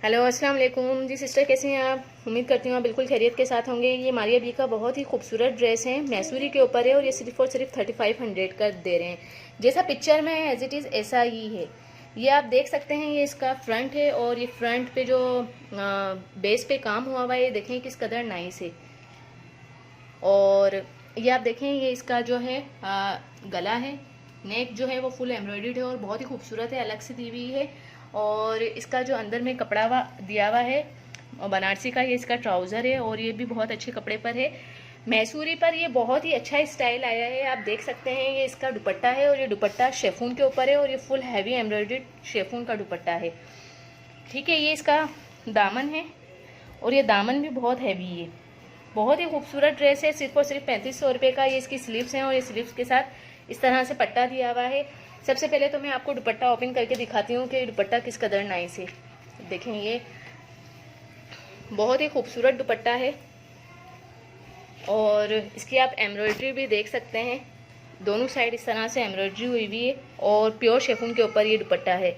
Hello अस्सलाम वालेकुम जी sister, कैसे हैं आप? उम्मीद करती हूँ आप बिल्कुल खैरियत के साथ होंगे। ये मारिया बी का बहुत ही खूबसूरत ड्रेस है, मैसूरी के ऊपर है और ये सिर्फ और सिर्फ 3500 का दे रहे हैं। जैसा पिक्चर में है एज इट इज़ ऐसा ही है। ये आप देख सकते हैं, ये इसका फ्रंट है और ये फ्रंट पे जो बेस पे काम हुआ हुआ है, ये देखें किस कदर नाइस है। और ये आप देखें, ये इसका जो है गला है, नेक जो है वो फुल एम्ब्रॉयडर्ड है और बहुत ही खूबसूरत है, अलग से दी हुई है। और इसका जो अंदर में कपड़ा दिया हुआ है बनारसी का, ये इसका ट्राउज़र है और ये भी बहुत अच्छे कपड़े पर है। मैसूरी पर ये बहुत ही अच्छा स्टाइल आया है, आप देख सकते हैं। ये इसका दुपट्टा है और ये दुपट्टा शेफून के ऊपर है और ये फुल हैवी एम्ब्रॉयडर्ड शेफून का दुपट्टा है। ठीक है, ये इसका दामन है और ये दामन भी बहुत हैवी है। बहुत ही खूबसूरत ड्रेस है, सिर्फ और सिर्फ 3500 रुपये का। ये इसकी स्लीव्स हैं और ये स्लीव्स के साथ इस तरह से पट्टा दिया हुआ है। सबसे पहले तो मैं आपको दुपट्टा ओपन करके दिखाती हूँ कि दुपट्टा किस कदर नाइस है। देखें, ये बहुत ही खूबसूरत दुपट्टा है और इसकी आप एम्ब्रॉयडरी भी देख सकते हैं। दोनों साइड इस तरह से एम्ब्रॉयडरी हुई हुई है और प्योर शेफून के ऊपर ये दुपट्टा है।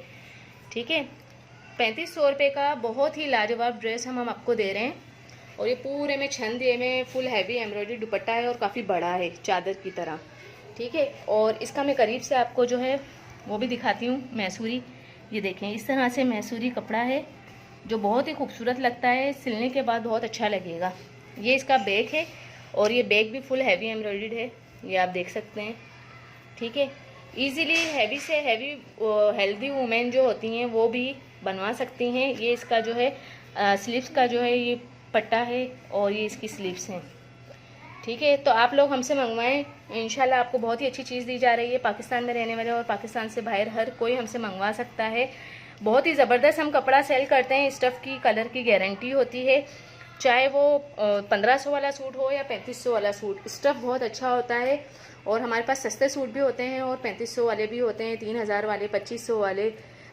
ठीक है, 3500 रुपये का बहुत ही लाजवाब ड्रेस हम आपको दे रहे हैं। और ये पूरे में छंद दिए में फुल हैवी एम्ब्रॉयडरी दुपट्टा है और काफ़ी बड़ा है, चादर की तरह। ठीक है, और इसका मैं करीब से आपको जो है वो भी दिखाती हूँ, मैसूरी। ये देखें, इस तरह से मैसूरी कपड़ा है जो बहुत ही खूबसूरत लगता है, सिलने के बाद बहुत अच्छा लगेगा। ये इसका बैग है और ये बैग भी फुल हैवी एम्ब्रॉयडर्ड है, ये आप देख सकते हैं। ठीक है, ईज़िली हैवी से हैवी हेल्दी वुमेन जो होती हैं वो भी बनवा सकती हैं। ये इसका जो है स्लीव्स का जो है ये पट्टा है और ये इसकी स्लीव्स हैं। ठीक है, तो आप लोग हमसे मंगवाएं, इंशाल्लाह आपको बहुत ही अच्छी चीज़ दी जा रही है। पाकिस्तान में रहने वाले और पाकिस्तान से बाहर हर कोई हमसे मंगवा सकता है। बहुत ही ज़बरदस्त हम कपड़ा सेल करते हैं, स्टफ़ की कलर की गारंटी होती है। चाहे वो 1500 वाला सूट हो या 3500 वाला सूट, स्टफ़ बहुत अच्छा होता है। और हमारे पास सस्ते सूट भी होते हैं और 3500 वाले भी होते हैं, 3000 वाले, 2500 वाले,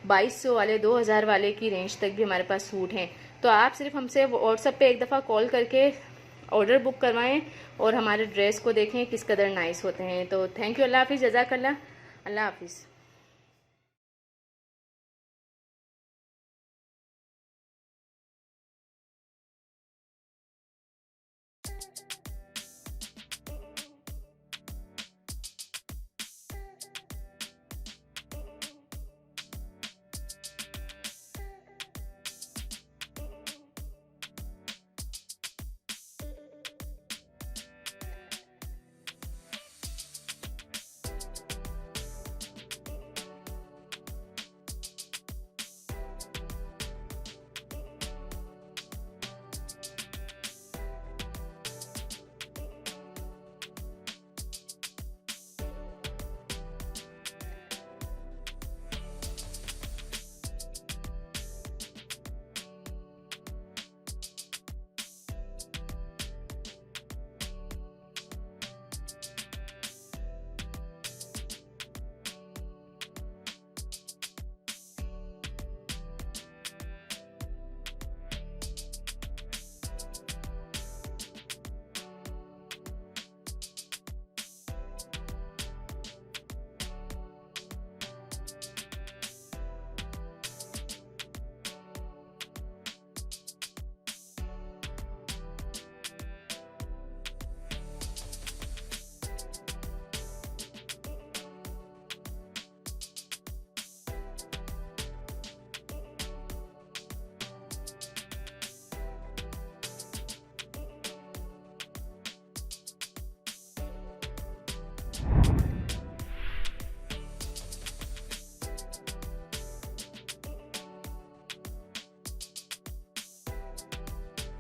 2200 वाले, 2000 वाले की रेंज तक भी हमारे पास सूट हैं। तो आप सिर्फ हमसे व्हाट्सएप पे एक दफ़ा कॉल करके ऑर्डर बुक करवाएं और हमारे ड्रेस को देखें किस कदर नाइस होते हैं। तो थैंक यू, अल्लाह हाफिज़, जज़ाकल्लाह, अल्लाह हाफिज़।